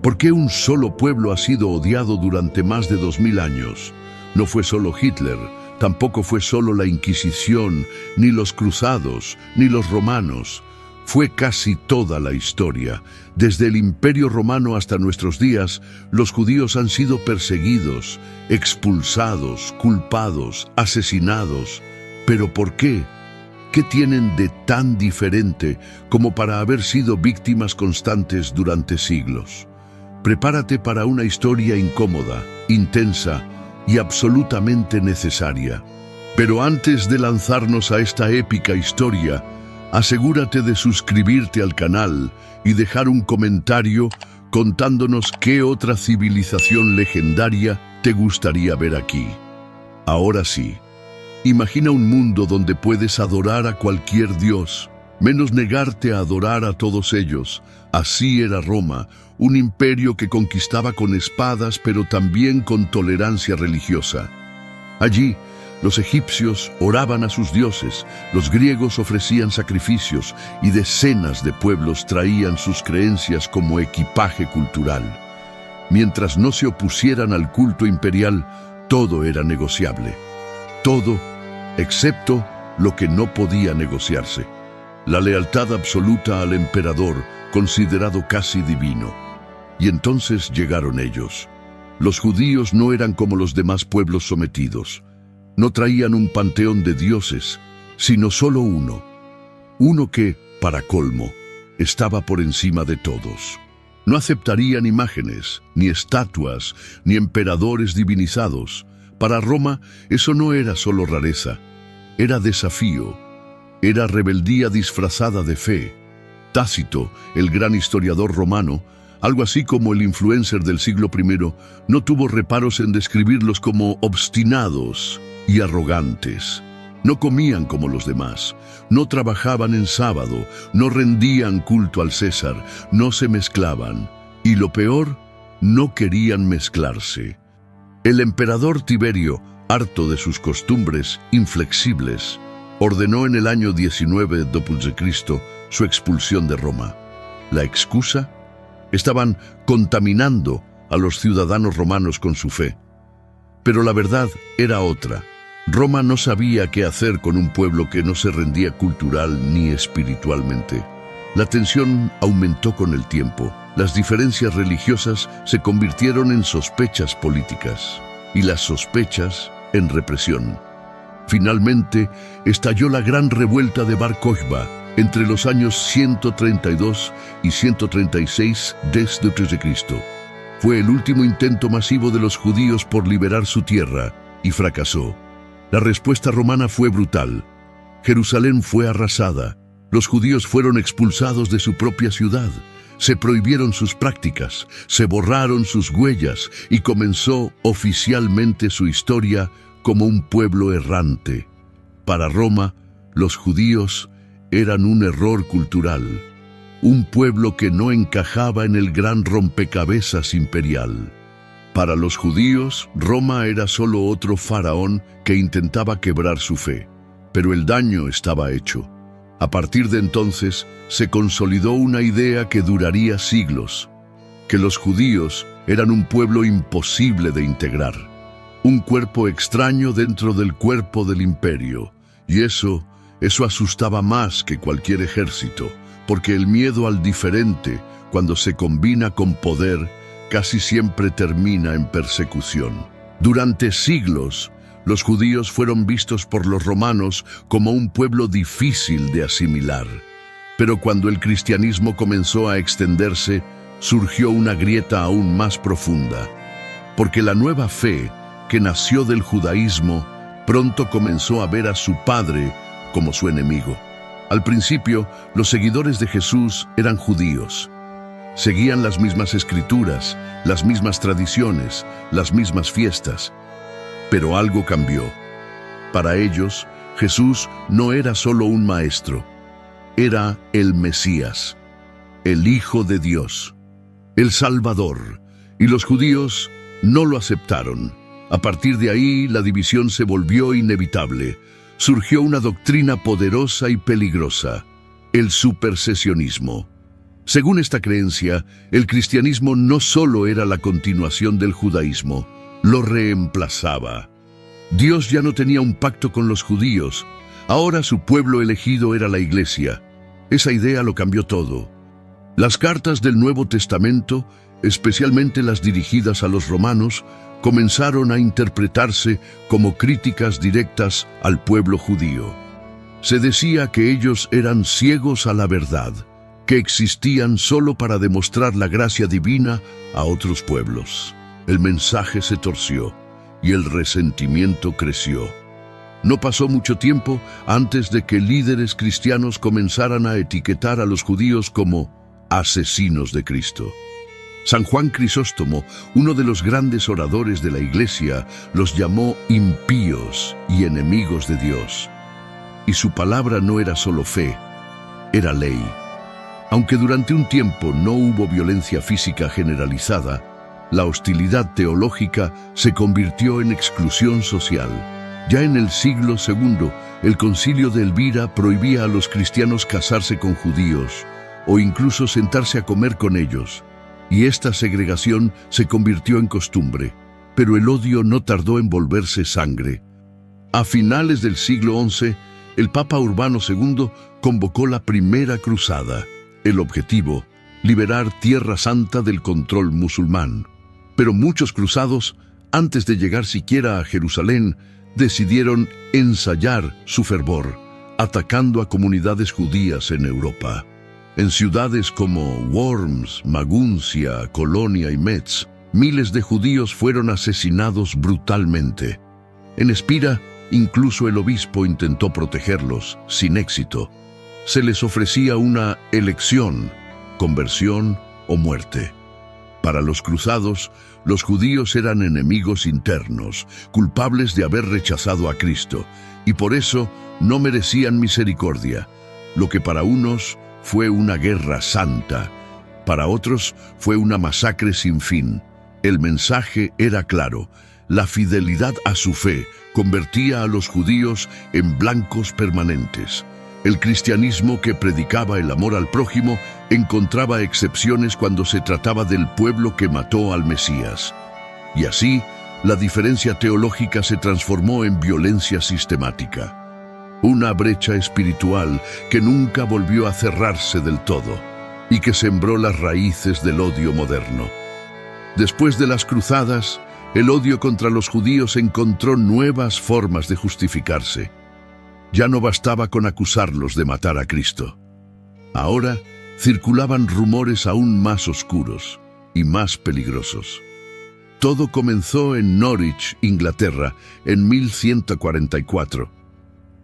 ¿Por qué un solo pueblo ha sido odiado durante más de 2000 años? No fue solo Hitler, tampoco fue solo la Inquisición, ni los cruzados, ni los romanos. Fue casi toda la historia. Desde el Imperio Romano hasta nuestros días, los judíos han sido perseguidos, expulsados, culpados, asesinados. ¿Pero por qué? ¿Qué tienen de tan diferente como para haber sido víctimas constantes durante siglos? Prepárate para una historia incómoda, intensa y absolutamente necesaria. Pero antes de lanzarnos a esta épica historia, asegúrate de suscribirte al canal y dejar un comentario contándonos qué otra civilización legendaria te gustaría ver aquí. Ahora sí, imagina un mundo donde puedes adorar a cualquier dios, menos negarte a adorar a todos ellos. Así era Roma, un imperio que conquistaba con espadas, pero también con tolerancia religiosa. Allí, los egipcios oraban a sus dioses, los griegos ofrecían sacrificios y decenas de pueblos traían sus creencias como equipaje cultural. Mientras no se opusieran al culto imperial, todo era negociable. Todo, excepto lo que no podía negociarse: la lealtad absoluta al emperador, considerado casi divino. Y entonces llegaron ellos. Los judíos no eran como los demás pueblos sometidos. No traían un panteón de dioses, sino solo uno. Uno que, para colmo, estaba por encima de todos. No aceptarían imágenes, ni estatuas, ni emperadores divinizados. Para Roma, eso no era solo rareza, era desafío. Era rebeldía disfrazada de fe. Tácito, el gran historiador romano, algo así como el influencer del siglo I, no tuvo reparos en describirlos como obstinados y arrogantes. No comían como los demás, no trabajaban en sábado, no rendían culto al César, no se mezclaban. Y lo peor, no querían mezclarse. El emperador Tiberio, harto de sus costumbres inflexibles, ordenó en el año 19 d.C. su expulsión de Roma. ¿La excusa? Estaban contaminando a los ciudadanos romanos con su fe. Pero la verdad era otra. Roma no sabía qué hacer con un pueblo que no se rendía cultural ni espiritualmente. La tensión aumentó con el tiempo. Las diferencias religiosas se convirtieron en sospechas políticas y las sospechas en represión. Finalmente, estalló la gran revuelta de Bar Kokhba entre los años 132 y 136 d.C. Fue el último intento masivo de los judíos por liberar su tierra y fracasó. La respuesta romana fue brutal. Jerusalén fue arrasada. Los judíos fueron expulsados de su propia ciudad. Se prohibieron sus prácticas, se borraron sus huellas y comenzó oficialmente su historia como un pueblo errante. Para Roma, los judíos eran un error cultural, un pueblo que no encajaba en el gran rompecabezas imperial. Para los judíos, Roma era solo otro faraón que intentaba quebrar su fe, pero el daño estaba hecho. A partir de entonces, se consolidó una idea que duraría siglos: que los judíos eran un pueblo imposible de integrar, un cuerpo extraño dentro del cuerpo del imperio. Y eso asustaba más que cualquier ejército, porque el miedo al diferente, cuando se combina con poder, casi siempre termina en persecución. Durante siglos, los judíos fueron vistos por los romanos como un pueblo difícil de asimilar. Pero cuando el cristianismo comenzó a extenderse, surgió una grieta aún más profunda, porque la nueva fe, que nació del judaísmo, pronto comenzó a ver a su padre como su enemigo. Al principio, los seguidores de Jesús eran judíos. Seguían las mismas escrituras, las mismas tradiciones, las mismas fiestas. Pero algo cambió. Para ellos, Jesús no era solo un maestro. Era el Mesías, el Hijo de Dios, el Salvador. Y los judíos no lo aceptaron. A partir de ahí, la división se volvió inevitable. Surgió una doctrina poderosa y peligrosa: el supersesionismo. Según esta creencia, el cristianismo no solo era la continuación del judaísmo, lo reemplazaba. Dios ya no tenía un pacto con los judíos, ahora su pueblo elegido era la Iglesia. Esa idea lo cambió todo. Las cartas del Nuevo Testamento, especialmente las dirigidas a los romanos, comenzaron a interpretarse como críticas directas al pueblo judío. Se decía que ellos eran ciegos a la verdad, que existían solo para demostrar la gracia divina a otros pueblos. El mensaje se torció y el resentimiento creció. No pasó mucho tiempo antes de que líderes cristianos comenzaran a etiquetar a los judíos como asesinos de Cristo. San Juan Crisóstomo, uno de los grandes oradores de la Iglesia, los llamó impíos y enemigos de Dios. Y su palabra no era solo fe, era ley. Aunque durante un tiempo no hubo violencia física generalizada, la hostilidad teológica se convirtió en exclusión social. Ya en el siglo II, el Concilio de Elvira prohibía a los cristianos casarse con judíos o incluso sentarse a comer con ellos, y esta segregación se convirtió en costumbre, pero el odio no tardó en volverse sangre. A finales del siglo XI, el Papa Urbano II convocó la Primera Cruzada. El objetivo, liberar Tierra Santa del control musulmán. Pero muchos cruzados, antes de llegar siquiera a Jerusalén, decidieron ensayar su fervor, atacando a comunidades judías en Europa. En ciudades como Worms, Maguncia, Colonia y Metz, miles de judíos fueron asesinados brutalmente. En Espira, incluso el obispo intentó protegerlos, sin éxito. Se les ofrecía una elección, conversión o muerte. Para los cruzados, los judíos eran enemigos internos, culpables de haber rechazado a Cristo, y por eso no merecían misericordia. Lo que para unos fue una guerra santa, para otros fue una masacre sin fin. El mensaje era claro: la fidelidad a su fe convertía a los judíos en blancos permanentes. El cristianismo, que predicaba el amor al prójimo, encontraba excepciones cuando se trataba del pueblo que mató al Mesías. Y así, la diferencia teológica se transformó en violencia sistemática. Una brecha espiritual que nunca volvió a cerrarse del todo y que sembró las raíces del odio moderno. Después de las cruzadas, el odio contra los judíos encontró nuevas formas de justificarse. Ya no bastaba con acusarlos de matar a Cristo. Ahora circulaban rumores aún más oscuros y más peligrosos. Todo comenzó en Norwich, Inglaterra, en 1144.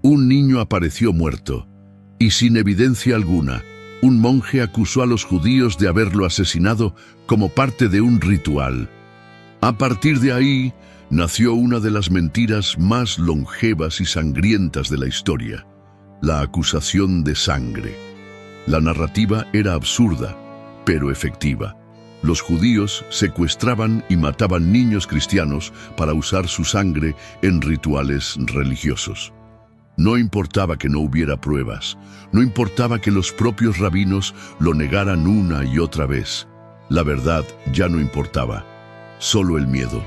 Un niño apareció muerto, y sin evidencia alguna, un monje acusó a los judíos de haberlo asesinado como parte de un ritual. A partir de ahí, nació una de las mentiras más longevas y sangrientas de la historia: la acusación de sangre. La narrativa era absurda, pero efectiva. Los judíos secuestraban y mataban niños cristianos para usar su sangre en rituales religiosos. No importaba que no hubiera pruebas, no importaba que los propios rabinos lo negaran una y otra vez. La verdad ya no importaba, solo el miedo.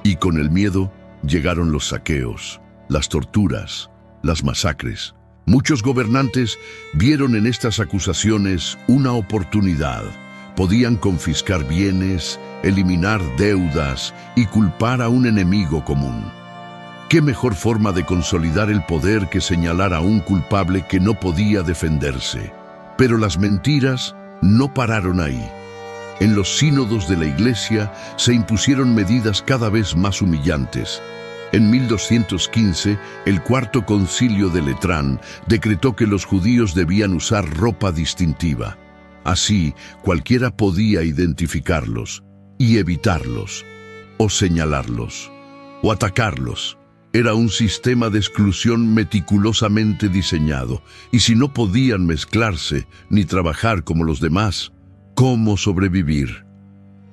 Y con el miedo llegaron los saqueos, las torturas, las masacres. Muchos gobernantes vieron en estas acusaciones una oportunidad. Podían confiscar bienes, eliminar deudas y culpar a un enemigo común. ¿Qué mejor forma de consolidar el poder que señalar a un culpable que no podía defenderse? Pero las mentiras no pararon ahí. En los sínodos de la Iglesia se impusieron medidas cada vez más humillantes. En 1215, el Cuarto Concilio de Letrán decretó que los judíos debían usar ropa distintiva. Así, cualquiera podía identificarlos y evitarlos, o señalarlos, o atacarlos. Era un sistema de exclusión meticulosamente diseñado, y si no podían mezclarse ni trabajar como los demás, ¿cómo sobrevivir?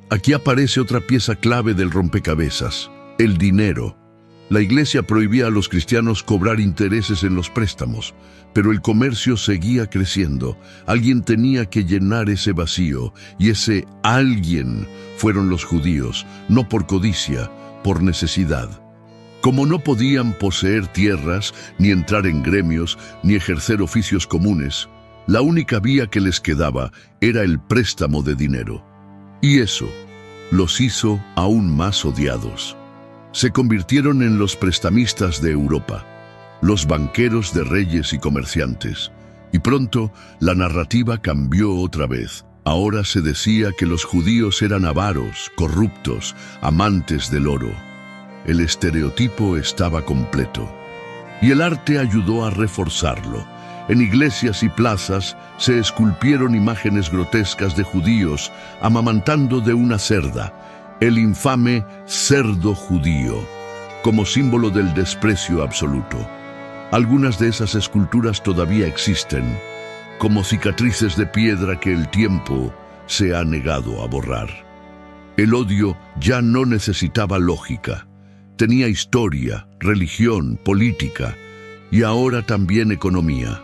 Aquí aparece otra pieza clave del rompecabezas: el dinero. La Iglesia prohibía a los cristianos cobrar intereses en los préstamos, pero el comercio seguía creciendo. Alguien tenía que llenar ese vacío, y ese alguien fueron los judíos, no por codicia, por necesidad. Como no podían poseer tierras, ni entrar en gremios, ni ejercer oficios comunes, la única vía que les quedaba era el préstamo de dinero. Y eso los hizo aún más odiados. Se convirtieron en los prestamistas de Europa, los banqueros de reyes y comerciantes. Y pronto la narrativa cambió otra vez. Ahora se decía que los judíos eran avaros, corruptos, amantes del oro. El estereotipo estaba completo. Y el arte ayudó a reforzarlo. En iglesias y plazas se esculpieron imágenes grotescas de judíos amamantando de una cerda, el infame cerdo judío, como símbolo del desprecio absoluto. Algunas de esas esculturas todavía existen, como cicatrices de piedra que el tiempo se ha negado a borrar. El odio ya no necesitaba lógica. Tenía historia, religión, política y ahora también economía.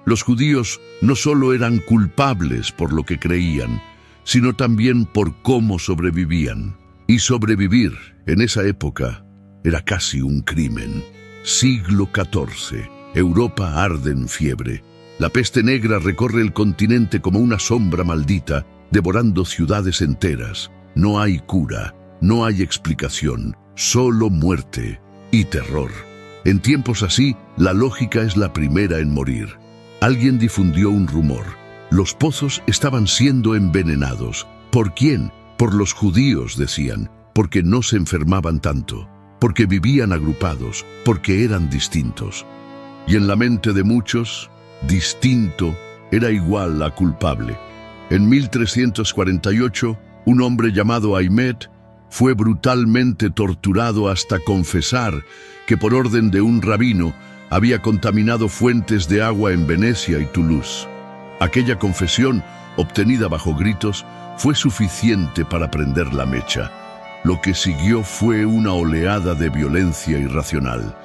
Los judíos no solo eran culpables por lo que creían, sino también por cómo sobrevivían. Y sobrevivir en esa época era casi un crimen. Siglo XIV. Europa arde en fiebre. La peste negra recorre el continente como una sombra maldita, devorando ciudades enteras. No hay cura, no hay explicación, solo muerte y terror. En tiempos así, la lógica es la primera en morir. Alguien difundió un rumor. Los pozos estaban siendo envenenados. ¿Por quién? Por los judíos, decían, porque no se enfermaban tanto, porque vivían agrupados, porque eran distintos. Y en la mente de muchos, distinto era igual a culpable. En 1348, un hombre llamado Aimet fue brutalmente torturado hasta confesar que por orden de un rabino había contaminado fuentes de agua en Venecia y Toulouse. Aquella confesión, obtenida bajo gritos, fue suficiente para prender la mecha. Lo que siguió fue una oleada de violencia irracional.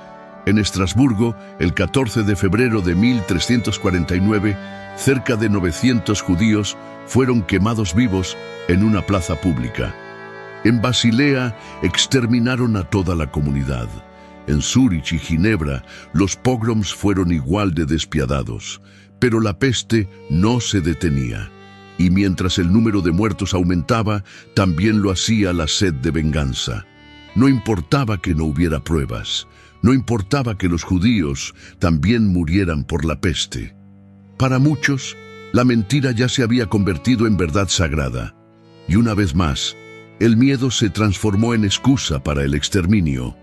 En Estrasburgo, el 14 de febrero de 1349, cerca de 900 judíos fueron quemados vivos en una plaza pública. En Basilea exterminaron a toda la comunidad. En Zúrich y Ginebra, los pogroms fueron igual de despiadados. Pero la peste no se detenía. Y mientras el número de muertos aumentaba, también lo hacía la sed de venganza. No importaba que no hubiera pruebas. No importaba que los judíos también murieran por la peste. Para muchos, la mentira ya se había convertido en verdad sagrada. Y una vez más, el miedo se transformó en excusa para el exterminio.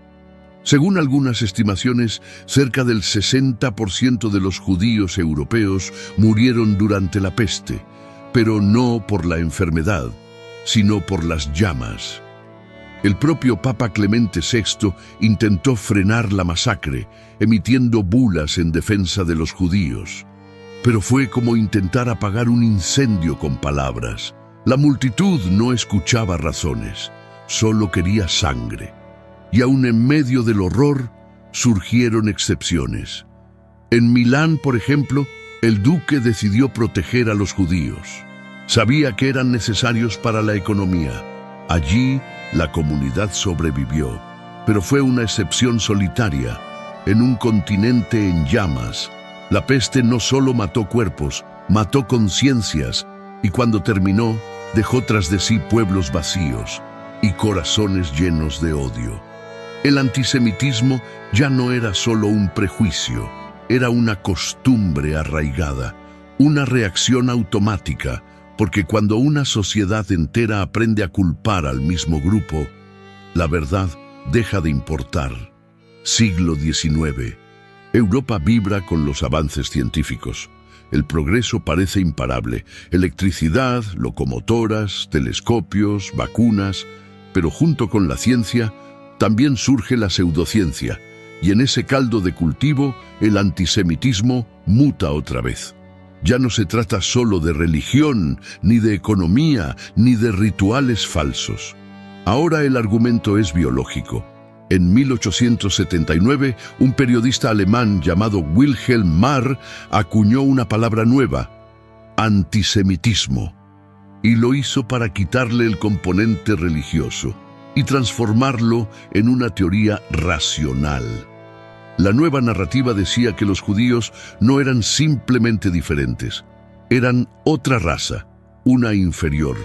Según algunas estimaciones, cerca del 60% de los judíos europeos murieron durante la peste, pero no por la enfermedad, sino por las llamas. El propio Papa Clemente VI intentó frenar la masacre, emitiendo bulas en defensa de los judíos. Pero fue como intentar apagar un incendio con palabras. La multitud no escuchaba razones, solo quería sangre. Y aún en medio del horror, surgieron excepciones. En Milán, por ejemplo, el duque decidió proteger a los judíos. Sabía que eran necesarios para la economía. Allí, la comunidad sobrevivió, pero fue una excepción solitaria. En un continente en llamas, la peste no solo mató cuerpos, mató conciencias, y cuando terminó, dejó tras de sí pueblos vacíos y corazones llenos de odio. El antisemitismo ya no era solo un prejuicio, era una costumbre arraigada, una reacción automática, porque cuando una sociedad entera aprende a culpar al mismo grupo, la verdad deja de importar. Siglo XIX. Europa vibra con los avances científicos. El progreso parece imparable. Electricidad, locomotoras, telescopios, vacunas, pero junto con la ciencia, también surge la pseudociencia, y en ese caldo de cultivo, el antisemitismo muta otra vez. Ya no se trata solo de religión, ni de economía, ni de rituales falsos. Ahora el argumento es biológico. En 1879, un periodista alemán llamado Wilhelm Marr acuñó una palabra nueva: antisemitismo, y lo hizo para quitarle el componente religioso y transformarlo en una teoría racional. La nueva narrativa decía que los judíos no eran simplemente diferentes, eran otra raza, una inferior,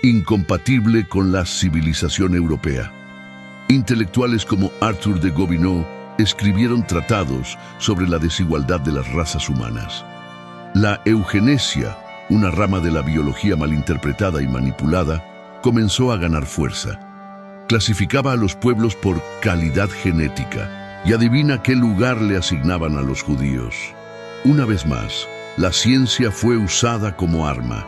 incompatible con la civilización europea. Intelectuales como Arthur de Gobineau escribieron tratados sobre la desigualdad de las razas humanas. La eugenesia, una rama de la biología malinterpretada y manipulada, comenzó a ganar fuerza. Clasificaba a los pueblos por calidad genética y adivina qué lugar le asignaban a los judíos. Una vez más, la ciencia fue usada como arma.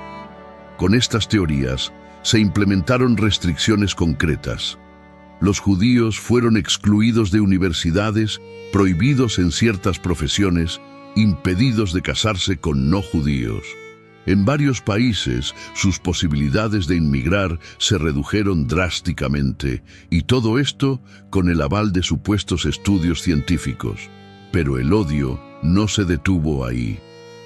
Con estas teorías se implementaron restricciones concretas. Los judíos fueron excluidos de universidades, prohibidos en ciertas profesiones, impedidos de casarse con no judíos. En varios países, sus posibilidades de inmigrar se redujeron drásticamente, y todo esto con el aval de supuestos estudios científicos. Pero el odio no se detuvo ahí.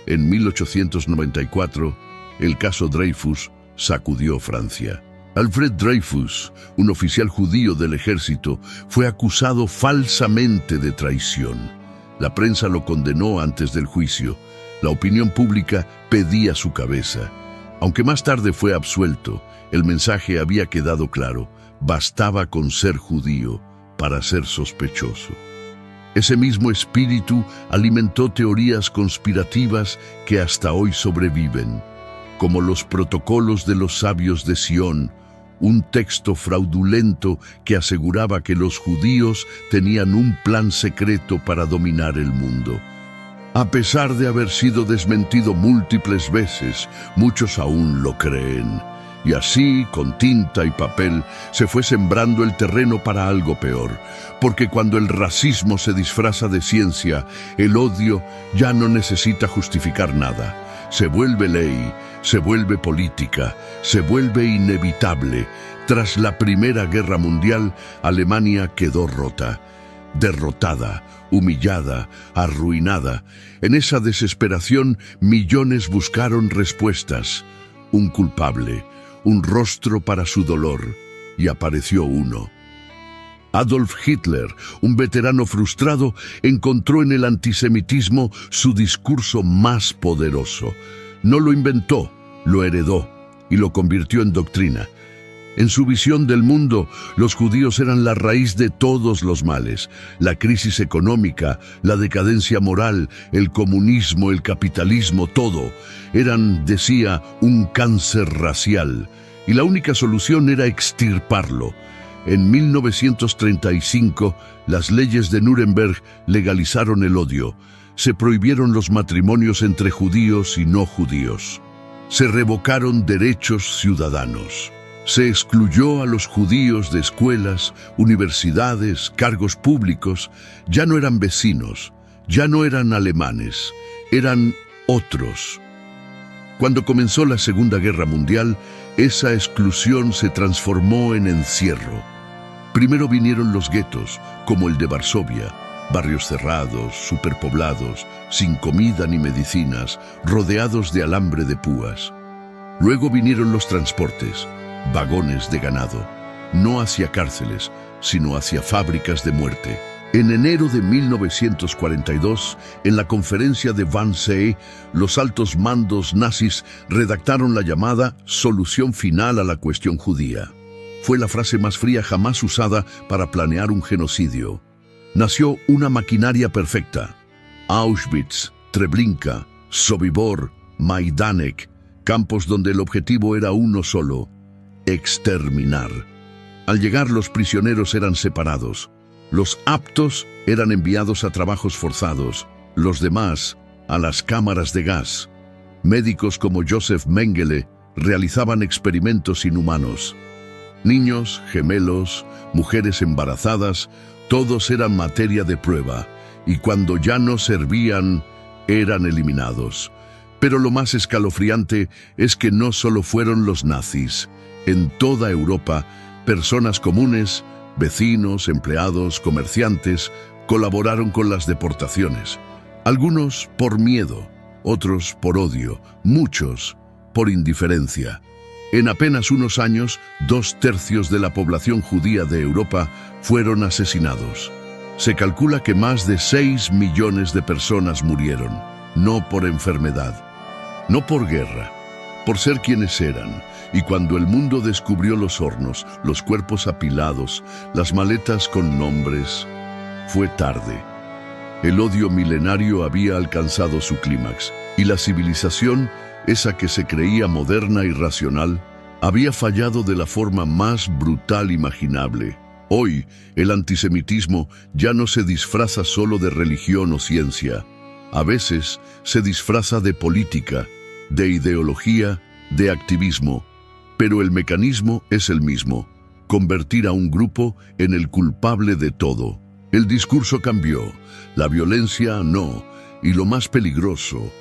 En 1894, el caso Dreyfus sacudió Francia. Alfred Dreyfus, un oficial judío del ejército, fue acusado falsamente de traición. La prensa lo condenó antes del juicio. La opinión pública pedía su cabeza. Aunque más tarde fue absuelto, el mensaje había quedado claro: bastaba con ser judío para ser sospechoso. Ese mismo espíritu alimentó teorías conspirativas que hasta hoy sobreviven, como los protocolos de los sabios de Sion, un texto fraudulento que aseguraba que los judíos tenían un plan secreto para dominar el mundo. A pesar de haber sido desmentido múltiples veces, muchos aún lo creen. Y así, con tinta y papel, se fue sembrando el terreno para algo peor, porque cuando el racismo se disfraza de ciencia, el odio ya no necesita justificar nada. Se vuelve ley, se vuelve política, se vuelve inevitable. Tras la Primera Guerra Mundial, Alemania quedó rota, derrotada, humillada, arruinada. En esa desesperación, millones buscaron respuestas, un culpable, un rostro para su dolor, y apareció uno. Adolf Hitler, un veterano frustrado, encontró en el antisemitismo su discurso más poderoso. No lo inventó, lo heredó y lo convirtió en doctrina. En su visión del mundo, los judíos eran la raíz de todos los males: la crisis económica, la decadencia moral, el comunismo, el capitalismo, todo. Eran, decía, un cáncer racial, y la única solución era extirparlo. En 1935, las leyes de Nuremberg legalizaron el odio. Se prohibieron los matrimonios entre judíos y no judíos. Se revocaron derechos ciudadanos. Se excluyó a los judíos de escuelas, universidades, cargos públicos. Ya no eran vecinos, ya no eran alemanes, eran otros. Cuando comenzó la Segunda Guerra Mundial, esa exclusión se transformó en encierro. Primero vinieron los guetos, como el de Varsovia, barrios cerrados, superpoblados, sin comida ni medicinas, rodeados de alambre de púas. Luego vinieron los transportes, vagones de ganado, no hacia cárceles, sino hacia fábricas de muerte. En enero de 1942, en la conferencia de Wannsee, los altos mandos nazis redactaron la llamada solución final a la cuestión judía. Fue la frase más fría jamás usada para planear un genocidio. Nació una maquinaria perfecta. Auschwitz, Treblinka, Sobibor, Majdanek, campos donde el objetivo era uno solo: exterminar. Al llegar, los prisioneros eran separados. Los aptos eran enviados a trabajos forzados, los demás a las cámaras de gas. Médicos como Joseph Mengele realizaban experimentos inhumanos. Niños, gemelos, mujeres embarazadas, todos eran materia de prueba, y cuando ya no servían, eran eliminados. Pero lo más escalofriante es que no solo fueron los nazis. En toda Europa, personas comunes, Vecinos, empleados, comerciantes colaboraron con las deportaciones. Algunos por miedo, otros por odio, muchos por indiferencia. En apenas unos años, 2/3 de la población judía de Europa fueron asesinados. Se calcula que más de 6 millones de personas murieron, no por enfermedad, no por guerra, por ser quienes eran. Y cuando el mundo descubrió los hornos, los cuerpos apilados, las maletas con nombres, fue tarde. El odio milenario había alcanzado su clímax, y la civilización, esa que se creía moderna y racional, había fallado de la forma más brutal imaginable. Hoy, el antisemitismo ya no se disfraza solo de religión o ciencia. A veces se disfraza de política, de ideología, de activismo. Pero el mecanismo es el mismo: convertir a un grupo en el culpable de todo. El discurso cambió, la violencia no, y lo más peligroso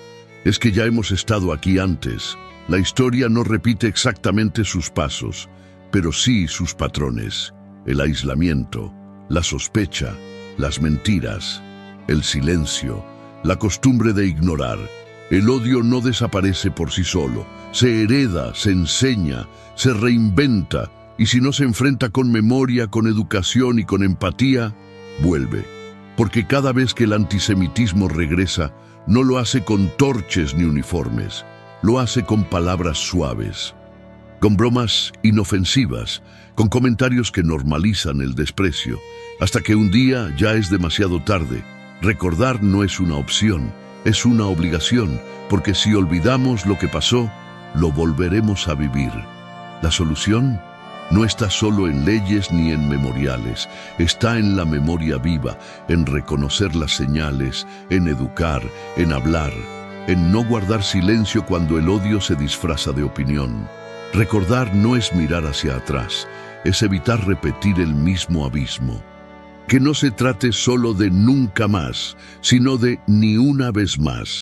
es que ya hemos estado aquí antes. La historia no repite exactamente sus pasos, pero sí sus patrones: el aislamiento, la sospecha, las mentiras, el silencio, la costumbre de ignorar. El odio no desaparece por sí solo, se hereda, se enseña, se reinventa, y si no se enfrenta con memoria, con educación y con empatía, vuelve. Porque cada vez que el antisemitismo regresa, no lo hace con torches ni uniformes, lo hace con palabras suaves, con bromas inofensivas, con comentarios que normalizan el desprecio, hasta que un día ya es demasiado tarde. Recordar no es una opción, es una obligación, porque si olvidamos lo que pasó, lo volveremos a vivir. La solución no está solo en leyes ni en memoriales, está en la memoria viva, en reconocer las señales, en educar, en hablar, en no guardar silencio cuando el odio se disfraza de opinión. Recordar no es mirar hacia atrás, es evitar repetir el mismo abismo. Que no se trate solo de nunca más, sino de ni una vez más.